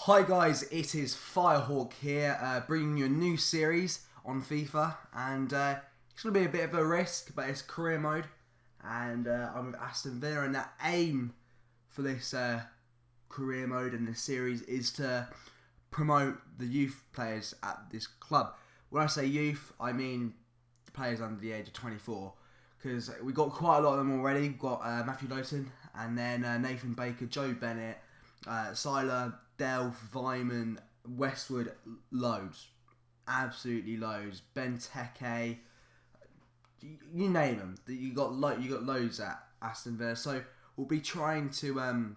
Hi guys, it is Firehawk here, bringing you a new series on FIFA, and it's going to be a bit of a risk, but it's career mode, and I'm with Aston Villa, and the aim for this career mode and this series is to promote the youth players at this club. When I say youth, I mean players under the age of 24, because we've got quite a lot of them already. We've got Matthew Lowton, and then Nathan Baker, Joe Bennett, Siler, Delph, Vyman, Westwood, loads. Absolutely loads. Benteke, you name them. You got loads at Aston Villa. So we'll be trying to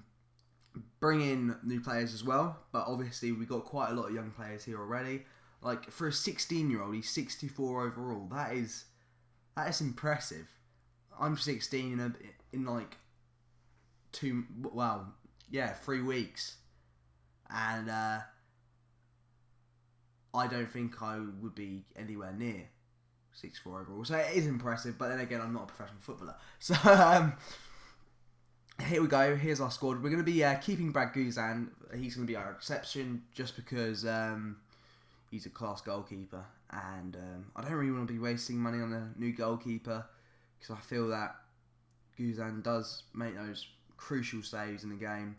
bring in new players as well. But obviously we've got quite a lot of young players here already. Like for a 16-year-old, he's 64 overall. That is impressive. I'm 16 in like 3 weeks. And I don't think I would be anywhere near 64 overall. So it is impressive, but then again, I'm not a professional footballer. So here we go. Here's our squad. We're going to be keeping Brad Guzan. He's going to be our exception just because he's a class goalkeeper. And I don't really want to be wasting money on a new goalkeeper because I feel that Guzan does make those crucial saves in the game.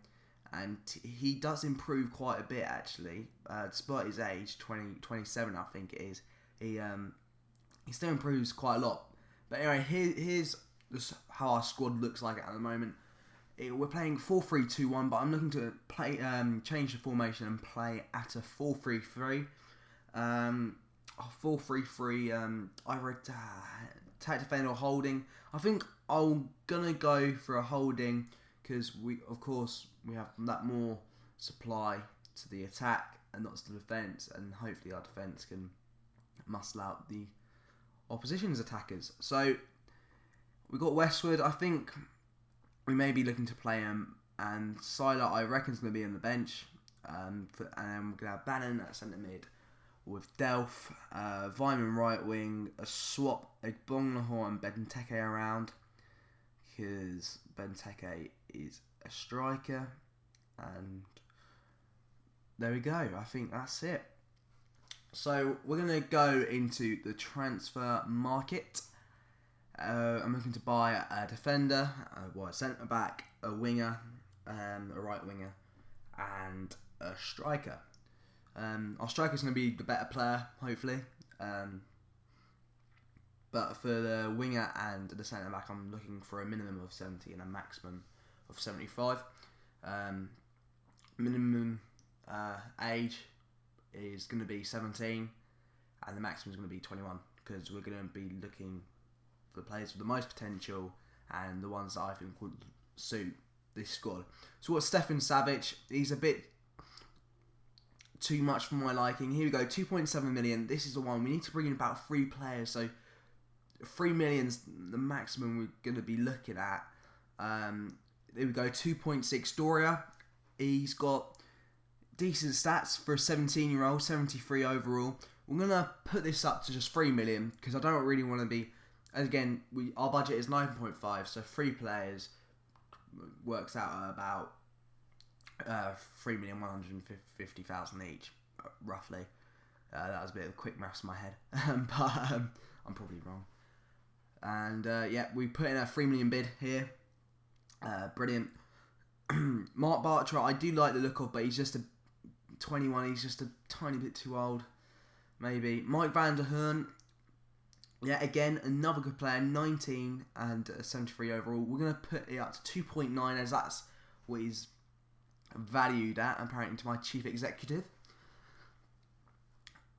And he does improve quite a bit, actually, despite his age, 27, I think it is. He still improves quite a lot. But anyway, here's just how our squad looks like at the moment. We're playing 4-3-2-1, but I'm looking to play change the formation and play at a 4-3-3. 4-3-3, either attack, defend, or holding. I think I'm gonna go for a holding because we have that more supply to the attack and not to the defence, and hopefully our defence can muscle out the opposition's attackers. So we've got Westwood. I think we may be looking to play him, and Siler I reckon is going to be on the bench, and then we're going to have Bannon at centre mid with Delph, Vyman right wing, a swap Bongnahor and Benteke around because Benteke is a striker. And there we go. I think that's it. So we're going to go into the transfer market. I'm looking to buy a defender, a centre back, a winger, a right winger, and a striker. Our striker is going to be the better player, hopefully. But for the winger and the centre back, I'm looking for a minimum of 70 and a maximum of 75. Minimum age is going to be 17 and the maximum is going to be 21 because we're going to be looking for the players with the most potential and the ones that I think would suit this squad. So what's Stefan Savic? He's a bit too much for my liking. Here we go, 2.7 million. This is the one. We need to bring in about 3 players, so 3 million's the maximum we're going to be looking at. There we go, 2.6 Doria. He's got decent stats for a 17-year-old, 73 overall. We're going to put this up to just 3 million because I don't really want to be... Again, our budget is 9.5, so 3 players works out at about 3,150,000 each, roughly. That was a bit of a quick maths in my head, but I'm probably wrong. And yeah, we put in a 3 million bid here. Brilliant. Mark Bartra, I do like the look of, but he's just a 21. He's just a tiny bit too old, maybe. Mike van der Hoorn, yeah, again another good player, 19 and 73 overall. We're gonna put it up to 2.9 as that's what he's valued at, apparently, to my chief executive.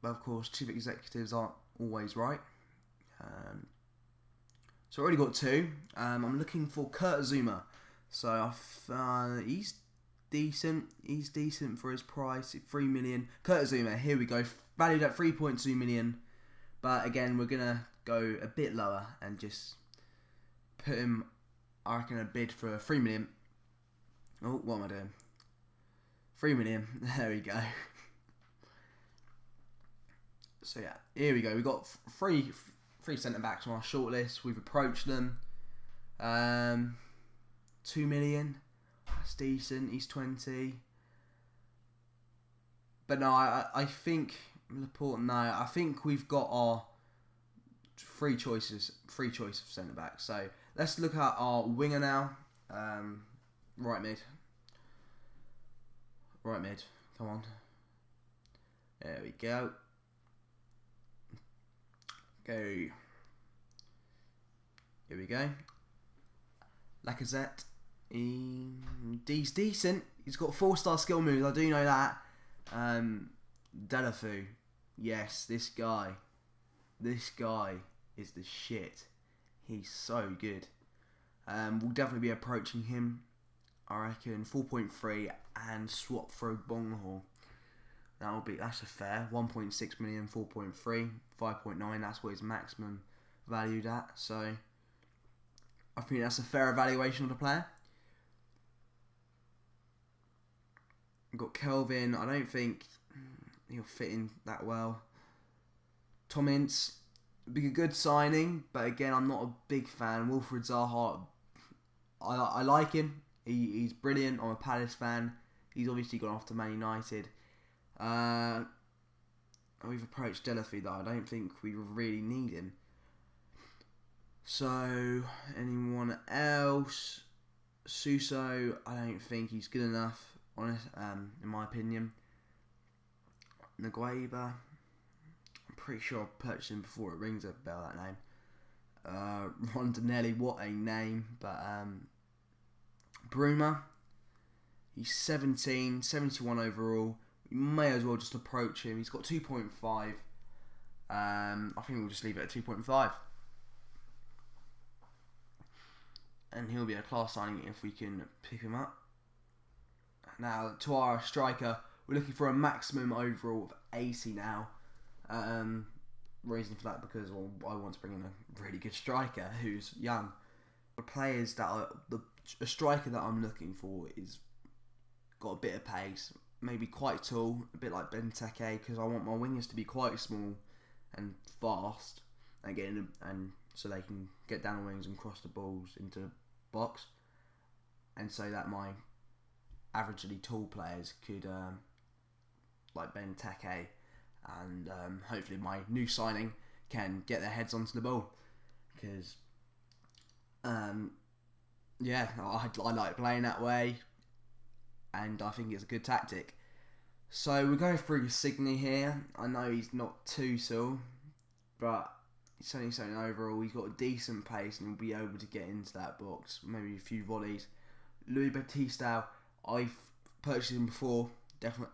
But of course, chief executives aren't always right. So I already got 2. I'm looking for Kurt Zuma. So he's decent. He's decent for his price, 3 million. Kurt Zuma, here we go, valued at 3.2 million. But again, we're gonna go a bit lower and just put him, I reckon, a bid for 3 million. Oh, what am I doing? 3 million. There we go. So yeah, here we go. We've got three centre backs on our shortlist. We've approached them. 2 million. That's decent. He's 20. But no, I think Laporte. No, I think we've got our free choice of centre back. So let's look at our winger now. Right mid. Come on. There we go. Here we go. Lacazette. He's decent. He's got 4-star skill moves. I do know that. Delafou. Yes, this guy is the shit. He's so good. We'll definitely be approaching him. I reckon 4.3 and swap for Bonghor. That's a fair 1.6 million, 4.3, 5.9. That's what his maximum valued at. So I think that's a fair evaluation of the player. We've got Kelvin. I don't think he'll fit in that well. Tom Ince, be a good signing, but again, I'm not a big fan. Wilfried Zaha, I like him. He's brilliant. I'm a Palace fan. He's obviously gone off to Man United. We've approached Delafou, though. I don't think we really need him. So, anyone else? Suso, I don't think he's good enough, in my opinion. Ngueba, I'm pretty sure I purchased him before it rings a bell, that name. Rondinelli, what a name. But Bruma, he's 17, 71 overall. We may as well just approach him. He's got 2.5. I think we'll just leave it at 2.5. And he'll be a class signing if we can pick him up. Now, to our striker, we're looking for a maximum overall of 80 now. Reason for that because I want to bring in a really good striker who's young. The players a striker that I'm looking for is got a bit of pace, maybe quite tall, a bit like Benteke, because I want my wingers to be quite small and fast, and so they can get down the wings and cross the balls into the box, and so that my averagely tall players could, like Benteke, and hopefully my new signing can get their heads onto the ball, because yeah, I like playing that way, and I think it's a good tactic. So we're going through Signy here. I know he's not too tall, but he's only 7 overall. He's got a decent pace and he'll be able to get into that box, maybe a few volleys. Louis Batista, I've purchased him before, definitely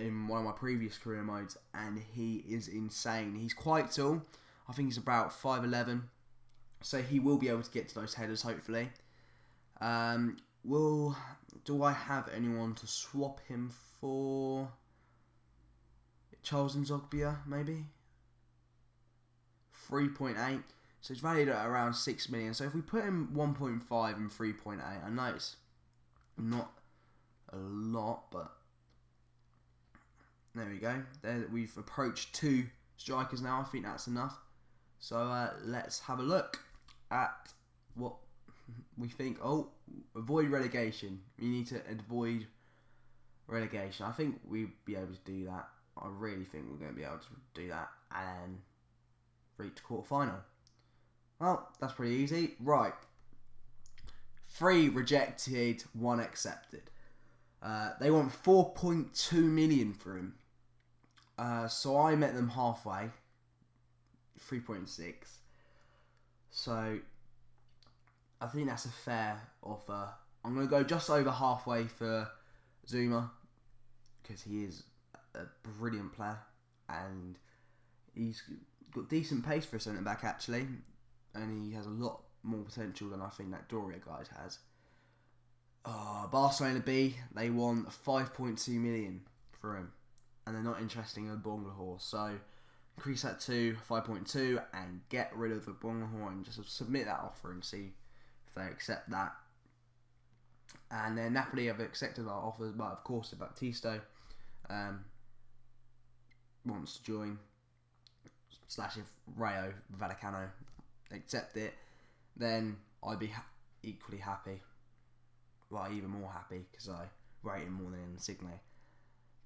in one of my previous career modes, and he is insane. He's quite tall. I think he's about 5'11", so he will be able to get to those headers, hopefully. Do I have anyone to swap him for? Charles Nzogbia, maybe? 3.8. So it's valued at around 6 million. So if we put him 1.5 and 3.8, I know it's not a lot, but there we go. There, we've approached 2 strikers now. I think that's enough. So let's have a look at what we think. Oh, avoid relegation. We need to avoid relegation. I think we'll be able to do that. I really think we're going to be able to do that and reach quarter-final. Well, that's pretty easy. Right. 3 rejected, 1 accepted. They want 4.2 million for him. So I met them halfway. 3.6. So I think that's a fair offer. I'm going to go just over halfway for Zuma, because he is a brilliant player and he's got decent pace for a centre back actually, and he has a lot more potential than I think that Doria guy has. Barcelona B, they want 5.2 million for him, and they're not interested in a Bonglahor, so increase that to 5.2 and get rid of the Bonglahor and just submit that offer and see if they accept that. And then Napoli have accepted our offers, but of course if Baptisto wants to join, / if Rayo Vallecano accept it, then I'd be equally happy. Well, even more happy, because I rate him more than Insigne.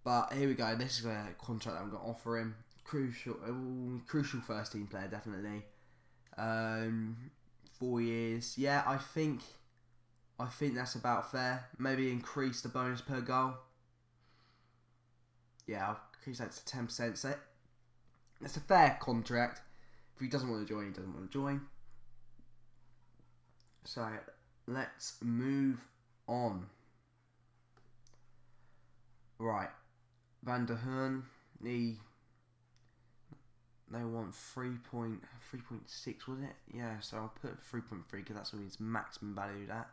But here we go. This is a contract that I'm going to offer him. Crucial first team player, definitely. 4 years. Yeah, I think that's about fair. Maybe increase the bonus per goal. Yeah, I'll increase that to 10%. So that's a fair contract. If he doesn't want to join, he doesn't want to join. So let's move on. Right, Van der Hearn. They want 3.6, was it? Yeah, so I'll put 3.3 because that's what he's maximum valued at.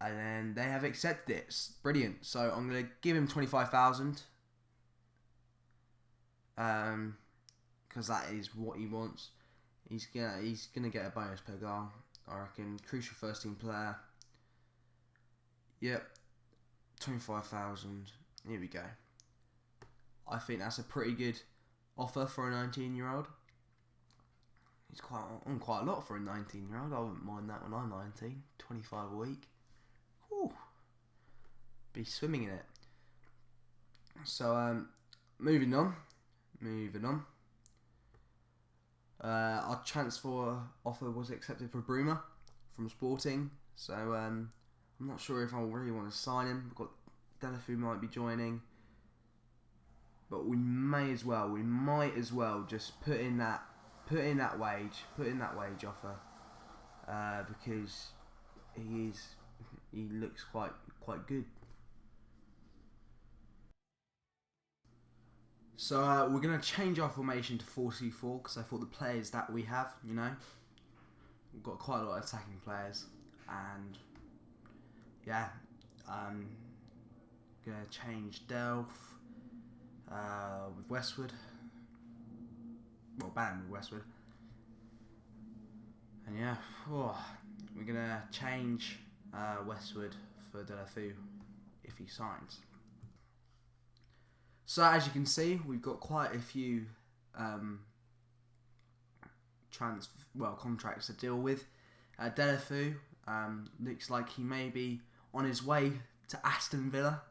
And then they have accepted it. It's brilliant. So I'm going to give him 25,000. Because that is what he wants. He's gonna get a bonus per goal, I reckon. Crucial first team player. Yep. 25,000. Here we go. I think that's a pretty good offer for a 19-year-old. He's on quite a lot for a 19-year-old. I wouldn't mind that when I'm 19. 25 a week. Whew. Be swimming in it. So, moving on. Our transfer offer was accepted for Bruma from Sporting. So, I'm not sure if I really want to sign him. We've got Delafou might be joining. But we might as well just put in that wage offer, because he looks quite good. So we're gonna change our formation to 4-2-4 because I thought the players that we have, we've got quite a lot of attacking players, and yeah, gonna change Delph. With Westwood. Well, Bannon with Westwood. And yeah, we're going to change Westwood for Delafou if he signs. So as you can see, we've got quite a few contracts to deal with. Delafou looks like he may be on his way to Aston Villa.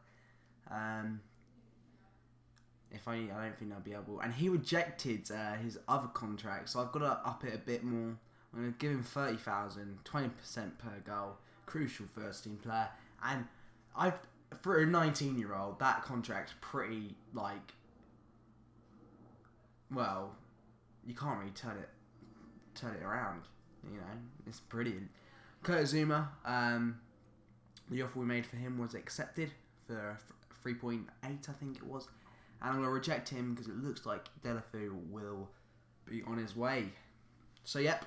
I don't think they'll be able. And he rejected his other contract, so I've got to up it a bit more. I'm going to give him 30,000, 20% per goal, crucial first team player. And for a 19-year-old, that contract's pretty, you can't really turn it around. It's brilliant. Kurt Zouma, the offer we made for him was accepted for 3.8, I think it was. And I'm going to reject him because it looks like Delafou will be on his way. So, yep.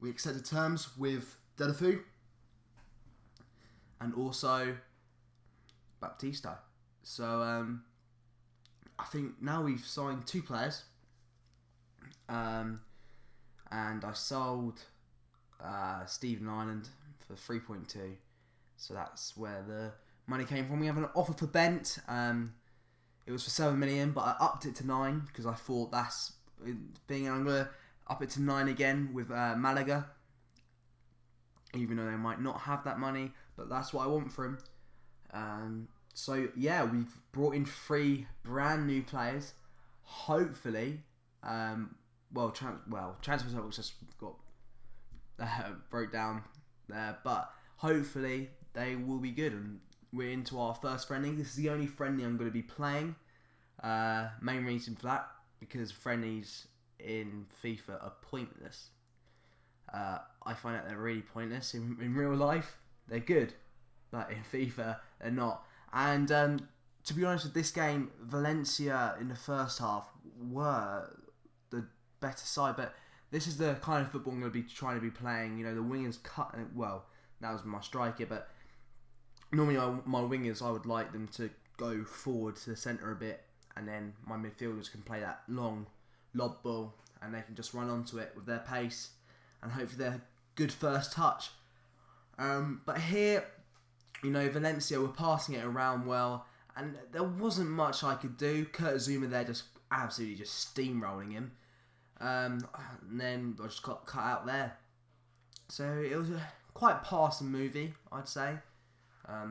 We accepted terms with Delafou. And also Baptista. So, I think now we've signed 2 players. And I sold Stephen Ireland for 3.2. So that's where the money came from. We have an offer for Bent. It was for 7 million, but I upped it to 9 because I thought that's being. I'm gonna up it to 9 again with Malaga, even though they might not have that money, but that's what I want for him. So yeah, we've brought in 3 brand new players. Hopefully, transfer was just got broke down there, but hopefully they will be good. And we're into our first friendly. This is the only friendly I'm going to be playing. Main reason for that, because friendlies in FIFA are pointless. I find that they're really pointless. In real life, they're good, but in FIFA, they're not. And to be honest with this game, Valencia in the first half were the better side, but this is the kind of football I'm going to be trying to be playing. The wingers cut. Well, that was my striker, but normally my wingers, I would like them to go forward to the centre a bit, and then my midfielders can play that long lob ball, and they can just run onto it with their pace, and hopefully they're good first touch. But here, Valencia were passing it around well, and there wasn't much I could do. Kurt Zouma there just absolutely just steamrolling him. And then I just got cut out there. So it was a quite passing movie, I'd say.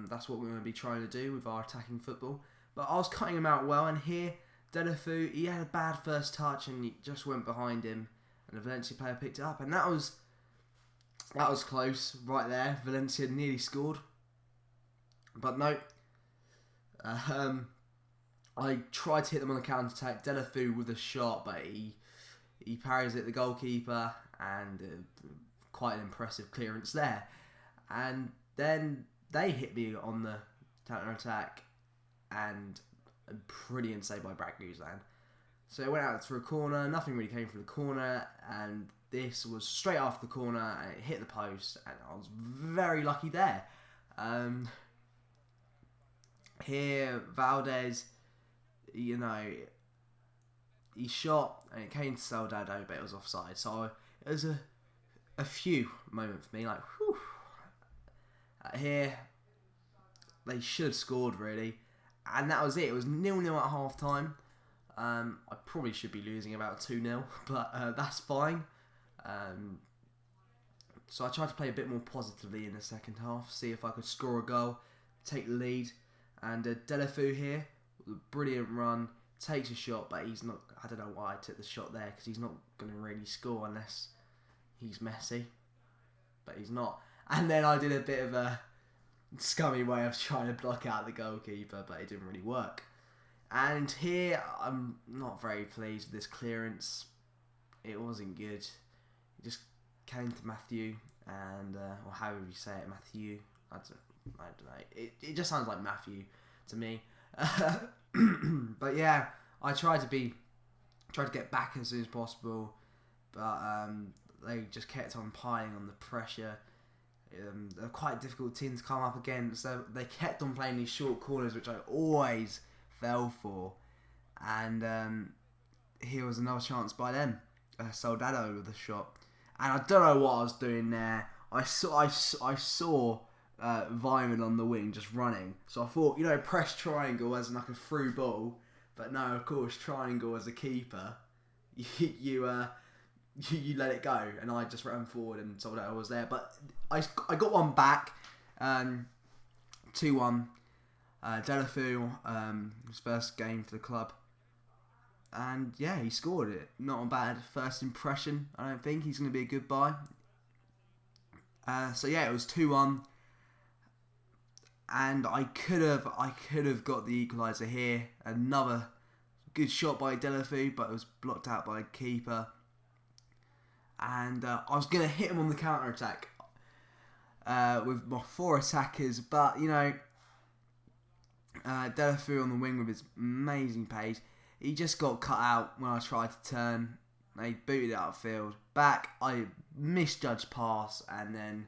That's what we're going to be trying to do with our attacking football. But I was cutting him out well, and here, Delafu, he had a bad first touch and he just went behind him, and the Valencia player picked it up, and that was close right there. Valencia nearly scored, but no. I tried to hit them on the counter attack. Delafu with a shot, but he parries it, the goalkeeper, and quite an impressive clearance there. And then they hit me on the counter attack, and a brilliant save by Braguzan. So it went out through a corner, nothing really came from the corner, and this was straight after the corner, and it hit the post, and I was very lucky there. Here, Valdez, he shot, and it came to Soldado, but it was offside. So it was a few moments for me, like, whew. Here, they should have scored, really. And that was it. It was 0-0 at half-time. I probably should be losing about 2-0, but that's fine. So I tried to play a bit more positively in the second half, see if I could score a goal, take the lead. And Delafu here, with a brilliant run, takes a shot, but he's not. I don't know why I took the shot there, because he's not going to really score unless he's Messi. But he's not. And then I did a bit of a scummy way of trying to block out the goalkeeper, but it didn't really work. And here, I'm not very pleased with this clearance. It wasn't good. It just came to Matthew, and or however you say it, Matthew. I don't know. It just sounds like Matthew to me. But yeah, I tried to get back as soon as possible, but they just kept on piling on the pressure. They're quite a difficult team to come up against, so they kept on playing these short corners, which I always fell for. And here was another chance by them. Soldado with a shot, and I don't know what I was doing there. I saw Vyman on the wing just running, so I thought, press triangle as like a through ball, but no, of course, triangle as a keeper, you let it go, and I just ran forward and Soldado was there, but I got one back, 2-1. Delafu, his first game for the club, and yeah, he scored it. Not a bad first impression. I don't think he's going to be a good buy. So yeah, it was 2-1. And I could have got the equaliser here. Another good shot by Delafu, but it was blocked out by a keeper. And I was going to hit him on the counter attack with my 4 attackers, but Delafu on the wing with his amazing pace, he just got cut out when I tried to turn. They booted it outfield. Back, I misjudged pass, and then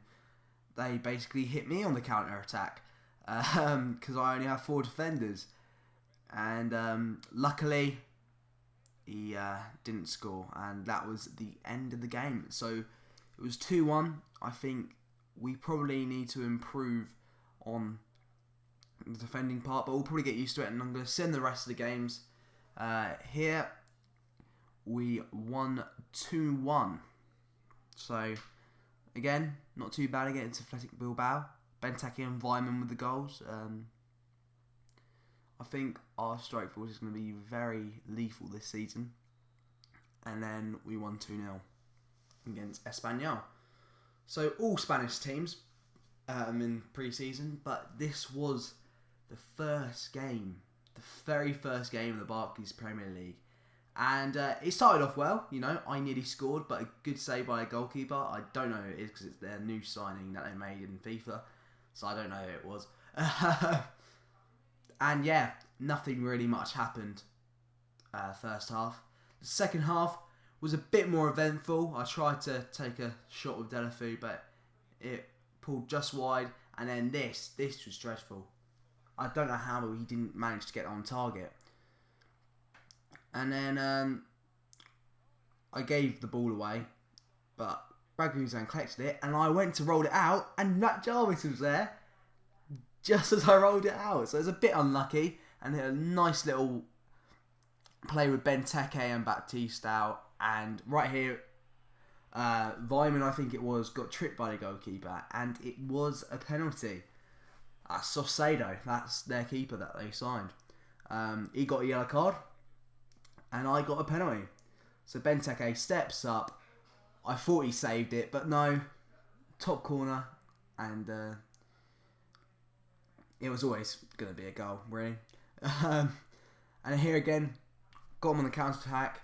they basically hit me on the counter attack. Because I only have 4 defenders, and luckily he didn't score, and that was the end of the game. So it was 2-1. I think we probably need to improve on the defending part, but we'll probably get used to it, and I'm going to send the rest of the games. Here we won 2-1. So again, not too bad against Athletic Bilbao. Benteke and Vyman with the goals. I think our strike force is going to be very lethal this season. And then we won 2-0 against Espanyol. So all Spanish teams in pre-season, but this was the first game, the very first game of the Barclays Premier League. And it started off well, I nearly scored, but a good save by a goalkeeper. I don't know who it is because it's their new signing that they made in FIFA. So I don't know who it was. And yeah, nothing really much happened first half. The second half was a bit more eventful. I tried to take a shot with Delafu, but it pulled just wide. And then this was dreadful. I don't know how he didn't manage to get on target. And then I gave the ball away, but Braguzan collected it, and I went to roll it out, and Matt Jarvis was there just as I rolled it out. So it was a bit unlucky, and a nice little play with Benteke and Baptiste, and right here, Vyman, I think it was, got tripped by the goalkeeper, and it was a penalty. Saucedo, that's their keeper that they signed. He got a yellow card, and I got a penalty. So Benteke steps up. I thought he saved it, but no. Top corner, and it was always going to be a goal, really. And here again, got him on the counter-attack.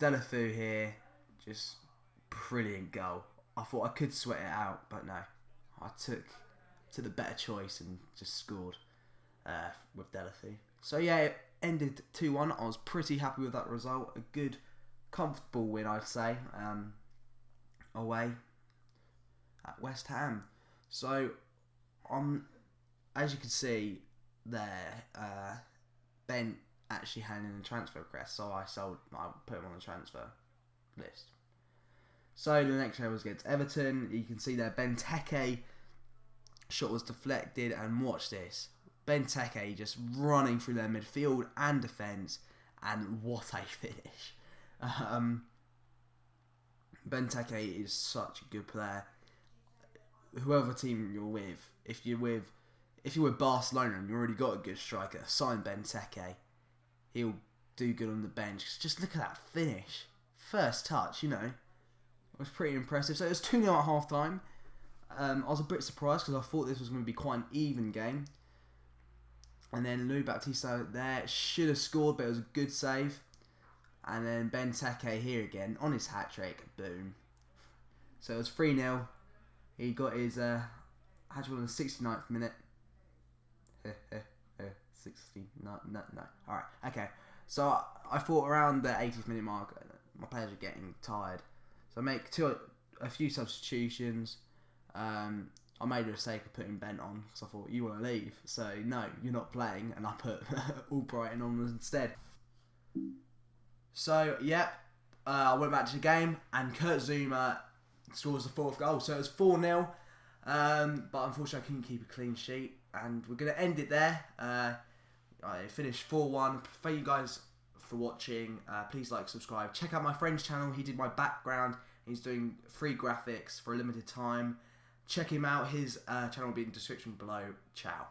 Delafou here, just brilliant goal. I thought I could sweat it out, but no. I took the better choice and just scored with Delafou. So yeah, it ended 2-1. I was pretty happy with that result. A good, comfortable win, I'd say, away at West Ham. So, as you can see there, Ben actually handed in a transfer request, so I put him on the transfer list. So the next game was against Everton. You can see there Benteke shot was deflected, and watch this. Benteke just running through their midfield and defence, and what a finish. Benteke is such a good player. Whoever team you're with, if you're with Barcelona and you already got a good striker, sign Benteke. He'll do good on the bench. Just look at that finish. First touch, it was pretty impressive. So it was 2-0 at half time. I was a bit surprised because I thought this was going to be quite an even game. And then Louis Baptiste there should have scored, but it was a good save. And then Benteke here again on his hat-trick. Boom. So it was 3-0. He got his hat-trick on the 69th minute. 69, no. Alright, okay. So I thought around the 80th minute mark, my players are getting tired. So I make a few substitutions. I made a mistake of putting Bent on because I thought, you want to leave. So no, you're not playing. And I put Albrighton on instead. So, I went back to the game, and Kurt Zouma scores the 4th goal. So it was 4-0, but unfortunately I couldn't keep a clean sheet, and we're going to end it there. I finished 4-1. Thank you guys for watching. Please like, subscribe. Check out my friend's channel. He did my background. He's doing free graphics for a limited time. Check him out. His channel will be in the description below. Ciao.